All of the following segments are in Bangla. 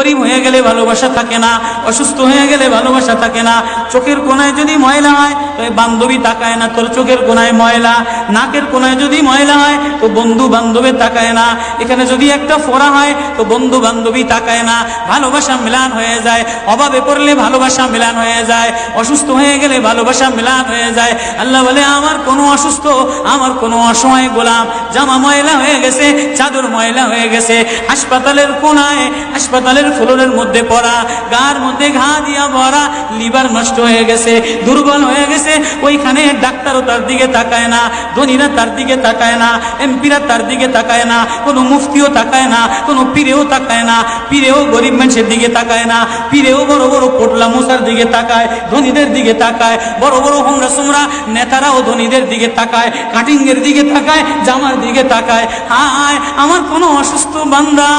গরিব হয়ে গেলে ভালোবাসা থাকে না, অসুস্থ হয়ে গেলে ভালোবাসা থাকে না। চোখের কোনায় যদি ময়লা হয় তো বান্ধবী তাকায় না তোর চোখের কোনায় ময়লা, নাকের কোনায় যদি ময়লা হয় তো বন্ধু বান্ধবী তাকায় না, এখানে যদি একটা ফোড়া হয় তো বন্ধু বান্ধবী তাকায় না। ভালোবাসা মিলান হয়ে যায়, অভাবে পড়লে ভালোবাসা মিলান হয়ে যায়, অসুস্থ হয়ে গেলে ভালোবাসা মিলান হয়ে যায়। আল্লাহ বলে আমার কোনো অসুস্থ, আমার কোনো অসহায় গোলাম জামা ময়লা হয়ে গেছে, চাদর ময়লা হয়ে গেছে, হাসপাতালের কোনায় হাসপাতালের ফ্লোরের মধ্যে পড়া, গার মধ্যে ঘা দিয়া ভরা, লিভার নষ্ট হয়ে গেছে, দুর্বল হয়ে গেছে, ওইখানে ডাক্তারও তার দিকে তাকায় না, ধনীরা তার দিকে তাকায় না, এমপিরা তার দিকে তাকায় না, কোনো মুফতিও তাকায় না, কোনো পীরেও তাকায় না, পীরেও গরিব মানুষের দিকে তাকায় না, পীরেও বড় বড় পোটলা মশার দিকে তাকায়, ধনীদের দিকে তাকায়, বড় বড় হোমরা সোমরা নেতারাও ধনীদের দিকে তাকায়, কাটিংয়ের দিকে তাকায়, জামার দিকে তাকায়। হায় আমার কোনো অসুস্থ বান্দা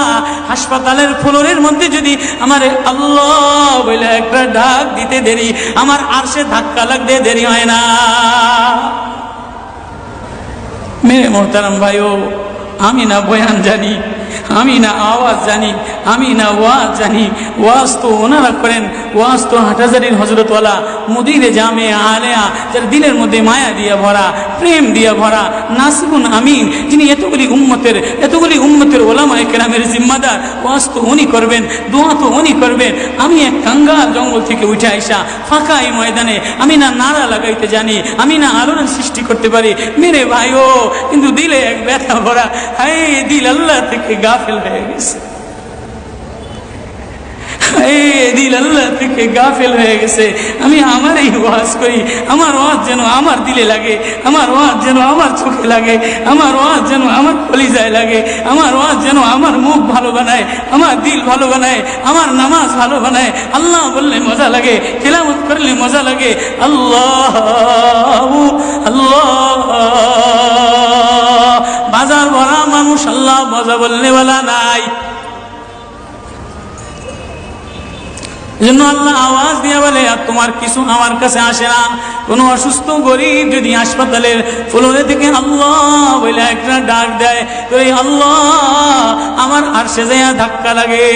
হাসপাতালের ফ্লোরের মধ্যে যদি আমার আল্লাহ বলে একটা ডাক দিতে দেরি, আমার আরশে ধাক্কা লাগতে দেরি হয় না। মেরে মোহতারাম ভাইও, আমি না বয়ান জানি, আমি না আওয়াজ জানি, আমি না ওয়াজ জানি, ওয়াজ তো ওনারা করেন, ওয়াজ তো হাটহাজারির হজরতওয়ালা মুদিরে জামে আলেয়া, যার দিলের মধ্যে মায়া দিয়া ভরা, প্রেম দিয়া ভরা, নাসিবুন আমিন, যিনি এতগুলি উম্মতের ওলামায়ে কেরামের জিম্মাদার, ওয়াজ তো উনি করবেন, দোয়া তো উনি করবেন। আমি এক কাঙ্গাল জঙ্গল থেকে উঠে আইসা ফাঁকা এই ময়দানে আমি না নারা লাগাইতে জানি, আমি না আলোড়ন সৃষ্টি করতে পারি মেরে ভাইও, কিন্তু দিলে এক ব্যথা ভরা। হায় দিল আল্লাহ থেকে গাফেল হয়ে গেছে, দিল আল্লাহ থেকে গাফেল হয়ে গেছে। আমি আমার এই ওয়াজ করি, আমার ওয়াজ যেন আমার দিলে লাগে, আমার ওয়াজ যেন আমার চোখে লাগে, আমার ওয়াজ যেন আমার কলিজায় লাগে, আমার ওয়াজ যেন আমার মুখ ভালো বানায়, আমার দিল ভালো বানায়, আমার নামাজ ভালো বানায়। আল্লাহ বললে মজা লাগে, তেলাওয়াত করলে মজা লাগে। আল্লাহ আল্লাহ, বাজার ভরা মানুষ, আল্লাহ মজা বললে বলা নাই। জন্য আল্লাহ আওয়াজ দিয়ে বলে আর তোমার কিছু আমার কাছে আসে না। কোনো অসুস্থ গরিব যদি হাসপাতালের ফ্লোরে থেকে আল্লাহ বলে একটা ডাক দেয়, তো এই আল্লাহ আমার আরশে যাইয়া ধাক্কা লাগে।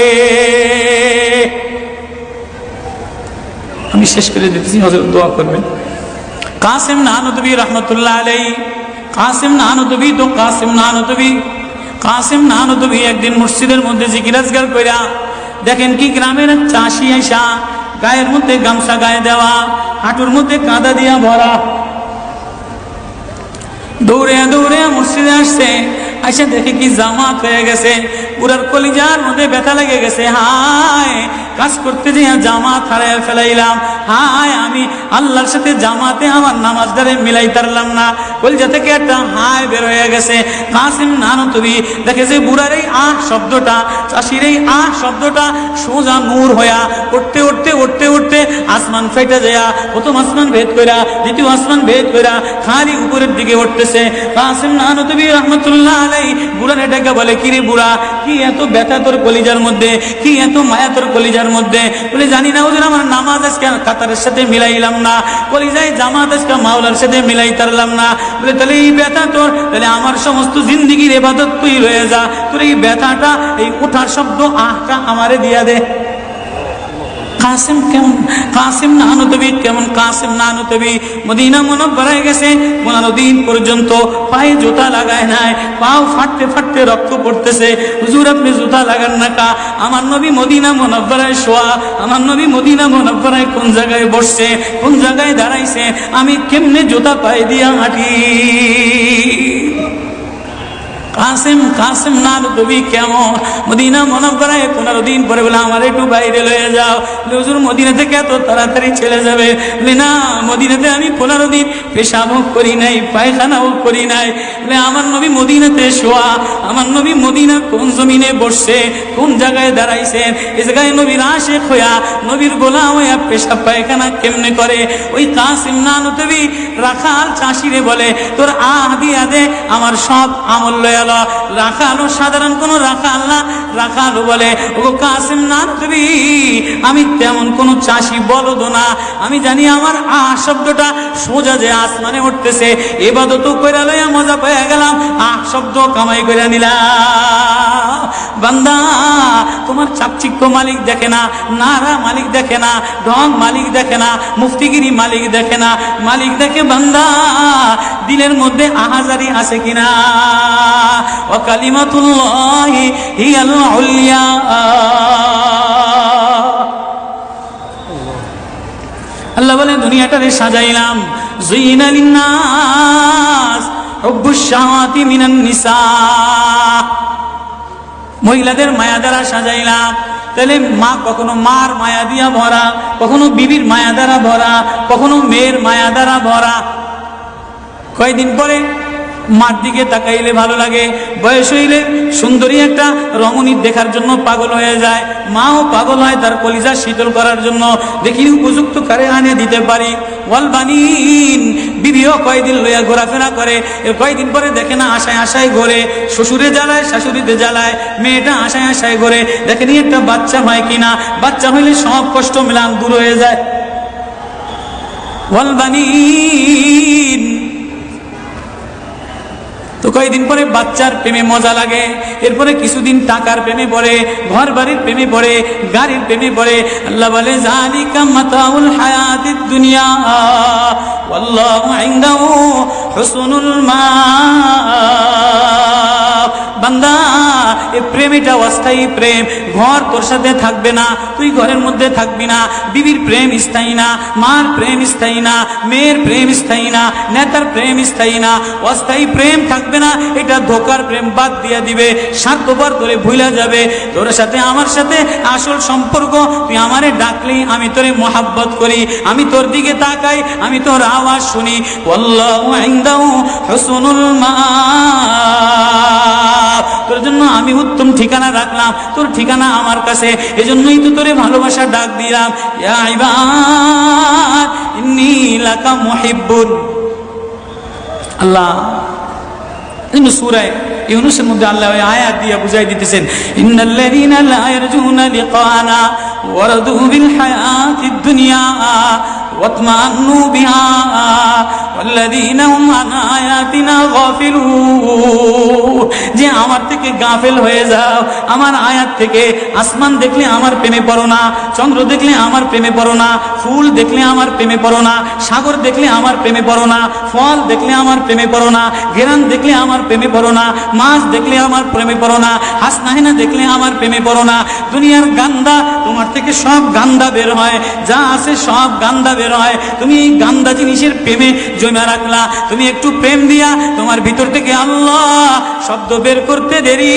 আমি শেষ করে দিতেছি, হযরত দোয়া করবেন। কাসিম নানুতুবি রহমতুল্লাহ আলাইহি, কাসিম নানুতুবি তো কাসিম নানুতুবি একদিন মসজিদের মধ্যে জিকির আজকার কইরা দেখেন কি গ্রামের চাষি আইসা গায়ের মধ্যে গামছা গায়ে দেওয়া, হাঁটুর মধ্যে কাদা দিয়া ভরা, দৌড়ে দৌড়ে মসজিদে আসছে। আইসা দেখে কি জামাত হয়ে গেছে, পুরার কলিজার মধ্যে ব্যথা লেগে গেছে। হায় কাজ করতে যেয়ে জামাত হারায় ফেলাইলাম, হায় আমি আল্লাহর সাথে জামাতে আমার নামাজদারে মিলাই পারলাম না। কলিজা থেকে একটা হায় বের হয়ে গেছে। কাসিম নানুতুবি দেখে যে বুড়ার এই আহ শব্দটা, চাষির এই আহ শব্দটা সোজা নূর হইয়া উঠতে উঠতে উঠতে উঠতে আসমান ফেটে যায়, প্রথম আসমান ভেদ কইরা দ্বিতীয় আসমান ভেদ কইরা খালি উপরের দিকে উঠতেছে। কাসিম নানুতুবি রহমতুল্লাহ আলাইহি বুড়ার এটাকে বলে, কিরে বুড়া কি এত ব্যথা তোর কলিজার মধ্যে, কি এত মায়া তোর কলিজার মধ্যে? বলে জানি না হুজুর, আমার নামাজ আজকে কাতারের সাথে মিলাইলাম না, কলিজায় জামাত আজকে মাওলার সাথে মিলাই তারলাম না। বলে তাহলে এই ব্যথা তোর, তাহলে আমার সমস্ত জিন্দিগির ইবাদত তুই রয়ে যা, তোর এই ব্যথাটা এই ওঠার শব্দ আহটা আমারে দিয়া দে। কাসিম কেমন, কাসিম নানুতুবি কেমন? কাসিম নানুতুবি মদিনা মুনাওয়ারায় গেছে, 15 দিন পর্যন্ত পায়ে জুতা লাগায় নাই, পাও ফাটতে ফাটতে রক্ত পড়তেছে। হুজুর আপনি জুতা লাগান না কা? আমার নবী মদিনা মুনাওয়ারায় শোয়া, আমার নবী মদিনা মুনাওয়ারায় কোন জায়গায় বসছে, কোন জায়গায় দাঁড়াইছে, আমি কেমনে জুতা পায়ে দিয়া হাঁটি? কাসিম নানুতুবি কেমন? মদিনা মুনাওয়ারায় 15 দিন পরে বলে আমার একটু বাইরে লয়ে যাও। হুজুর মদিনা থেকে এত তাড়াতাড়ি চলে যাবে? বলে না, মদিনাতে আমি 15 দিন পেশাবও করি নাই, পায়খানাও করি নাই। বলে আমার নবী মদিনাতে শোয়া, আমার নবী মদিনা কোন জমিনে বসছে, কোন জায়গায় দাঁড়াইছেন, এই জায়গায় নবীর আশিক হইয়া নবীর গোলাম হইয়া পেশাব পায়খানা কেমনে করে? ওই কাসিম নানুতুবি রাখাল চাষিরে বলে তোর আহ দিয়া দে, আমার সব আমল লয়া। রাখালো সাধারণ কোন রাখাল না, রাখালো বলে ও কাসিম নানুতুবি আমি তেমন কোনো চাষি বলদ না। আমি জানি আমার শব্দটা সোজা যে আসমানে উঠতেছে, ইবাদত কইরা লইয়া মজা পেয়ে গেলাম, শব্দ কামাই করে নিলাম। বান্দা, তোমার চাকচিক্য মালিক দেখে না, নারা মালিক দেখে না, ঢং মালিক দেখে না, মুফতিগিরি মালিক দেখে না, মালিক দেখে বান্দা দিলের মধ্যে আহাজারি আছে কিনা। ওয়া কালিমাতুল্লাহি হিয়াল উলিয়া। আল্লাহ বলে দুনিয়াটারে সাজাইলাম, যুইনা লিন্নাস হুব্বুশ শাহাওয়াতি মিনান নিসা, মহিলাদের মায়া দ্বারা সাজাইলাম। তাহলে মা কখনো মার মায়া দিয়া ভরা, কখনো বিবির মায়া দ্বারা ভরা, কখনো মেয়ের মায়া দ্বারা ভরা। কয়েকদিন পরে মার দিকে তাকাইলে ভালো লাগে, বয়স হইলে সুন্দরী একটা রমণী দেখার জন্য পাগল হয়ে যায়, মাও পাগল হয় তার কলিজা শীতল করার জন্য, দেখি উপযুক্ত কারে আনে দিতে পারি। ওয়াল বানিন, বিবিও কয়েকদিন লইয়া ঘোরাফেরা করে, কয়েকদিন পরে দেখে না আশায় আশায় ঘোরে, শ্বশুরে জ্বালায় শাশুড়িতে জ্বালায়, মেয়েটা আশায় আশায় ঘোরে, দেখেনি একটা বাচ্চা হয় কিনা, বাচ্চা হইলে সব কষ্ট মিলান দূর হয়ে যায়। ওয়াল বানিন, তো কয়েকদিন পরে বাচ্চার প্রেমে মজা লাগে, এরপরে কিছুদিন টাকার প্রেমে পড়ে, ঘর বাড়ির প্রেমে পড়ে, গাড়ির প্রেমে পড়ে। আল্লাহ বলে যালিকা মাতাউল হায়াতিদ দুনিয়া ওয়াল্লাহু ইনদাহু হুসনুল মাআব। বান্দা, এই প্রেমটা অস্থায়ী প্রেম, ঘর তোর সাথে থাকবে না, তুই ঘরের মধ্যে থাকবি না, বিবির প্রেম স্থায়ী না, মার প্রেম স্থায়ী না, মেয়ের প্রেম স্থায়ী না, নেতার প্রেম স্থায়ী না, অস্থায়ী প্রেম থাকবে না। এটা ধোকার প্রেম, বাদ দিয়ে দিবে, স্বার্থপর তোরে ভুলা যাবে। তোর সাথে আমার সাথে আসল সম্পর্ক, তুই আমারে ডাকলি আমি তোরে মোহাব্বত করি, আমি তোর দিকে তাকাই, আমি তোর আওয়াজ শুনি। আল্লাহু ইনদাহু হুসনুল মাআব, তোর জন্য আমি উত্তম ঠিকানা রাখলাম, তোর ঠিকানা আমার কাছে, এজন্যই তো তোরে ভালোবাসা ডাক দিলাম। ইয়া ইবাদ ইন্নী লাকা মুহিব্বুন। আল্লাহ সূরা ইউনূসের মধ্যে আল্লাহ ওই আয়াত দিয়ে বুঝাই দিতেছেন, ইন্নাল্লাযীনা লা ইয়ারজুনা লিকানা ওয়ারাদু বিল হায়াতিদ দুনিয়া ওয়াতমান্নু বিহা ওয়াল্লাযীনা হুম আন আয়াতিনা গাফিলুন। যে আমার থেকে গাফেল হয়ে যাও, আমার আয়াত থেকে। আসমান দেখলে আমার প্রেমে পড়ো না, চন্দ্র দেখলে আমার প্রেমে পড়ো না, ফুল দেখলে আমার প্রেমে পড়ো না, সাগর দেখলে আমার প্রেমে পড়ো না, ফল দেখলে আমার প্রেমে পড়ো না, ঘেরান দেখলে আমার প্রেমে পড়ো না, মাছ দেখলে আমার প্রেমে পড়ো না, হাসনাহিনা দেখলে আমার প্রেমে পড়ো না। দুনিয়ার গান্দা, তোমার থেকে সব গান্দা বের হয়, যা আছে সব গান্দা বের হয়। তুমি এই গান্দা জিনিসের প্রেমে জমা রাখলা, তুমি একটু প্রেম দিয়া তোমার ভিতর থেকে আল্লাহ শব্দ বের করতে দেরি,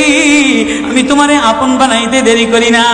আমি তোমারে আপন বানাইতে দেরি করি না।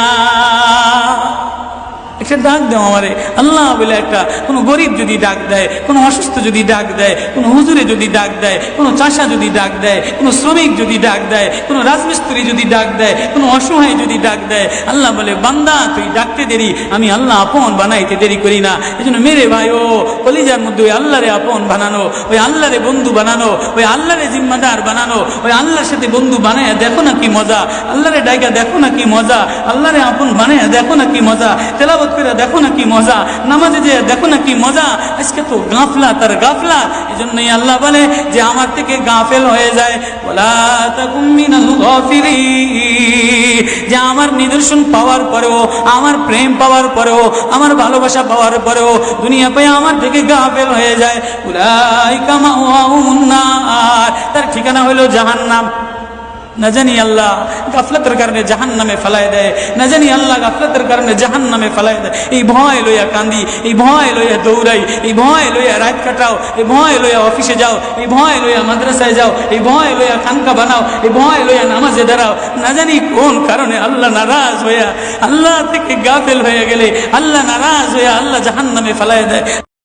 একটা ডাক দাও আমারে আল্লাহ বলে, একটা কোনো গরিব যদি ডাক দেয়, কোনো অসুস্থ যদি ডাক দেয়, কোনো হুজুরে যদি ডাক দেয়, কোনো চাষা যদি ডাক দেয়, কোনো শ্রমিক যদি ডাক দেয়, কোনো রাজমিস্ত্রি যদি ডাক দেয়, কোনো অসহায় যদি ডাক দেয়, আল্লাহ বলে বান্দা তুই ডাকতে দেরি, আমি আল্লাহ আপন বানাইতে দেরি করি না। এই জন্য মেরে ভাই ও কলিজার মধ্যে ওই আল্লাহরে আপন বানানো, ওই আল্লাহরে বন্ধু বানানো, ওই আল্লাহরে জিম্মাদার বানানো, ওই আল্লাহর সাথে বন্ধু বানায় দেখো না কি মজা, আল্লাহরে ডাইকা দেখো না কি মজা, আল্লাহরে আপন বানায় দেখো না কি মজা, তেলাওয়াত করে দেখো না কি মজা, নামাজে যে দেখো না কি মজা। আজকে তো গাফলা তার গাফলা। এজন্যই আল্লাহ বলে যে আমার থেকে গাফেল হয়ে যায়, ওয়ালা তাকুম মিনাল গাফিলিন, যে আমার নিদর্শন পাওয়ার পরেও, আমার প্রেম পাওয়ার পরেও, আমার ভালোবাসা পাওয়ার পরেও দুনিয়া পেয়ে আমার থেকে গাফেল হয়ে যায়। উলাইকা মাওয়াহুমুন নার, তার ঠিকানা হলো জাহান্নাম। না জানি আল্লাহ গাফলতের কারণে জাহান্নামে ফেলায় দেয়, না জানি আল্লাহ গাফলতের কারণে জাহান্নামে ফেলায় দেয়। এই ভয় লইয়া কান্দি, এই ভয় লইয়া দৌড়াই, এই ভয় লইয়া রাত কাটাও, এই ভয় লইয়া অফিসে যাও, এই ভয় লইয়া মাদ্রাসায় যাও, এই ভয় লইয়া খানকা বানাও, এই ভয় লইয়া নামাজে দাঁড়াও। না জানি কোন কারণে আল্লাহ নারাজ হইয়া, আল্লাহ থেকে গাফেল হয়ে গেলে আল্লাহ নারাজ হইয়া আল্লাহ জাহান্নামে ফেলায় দেয়।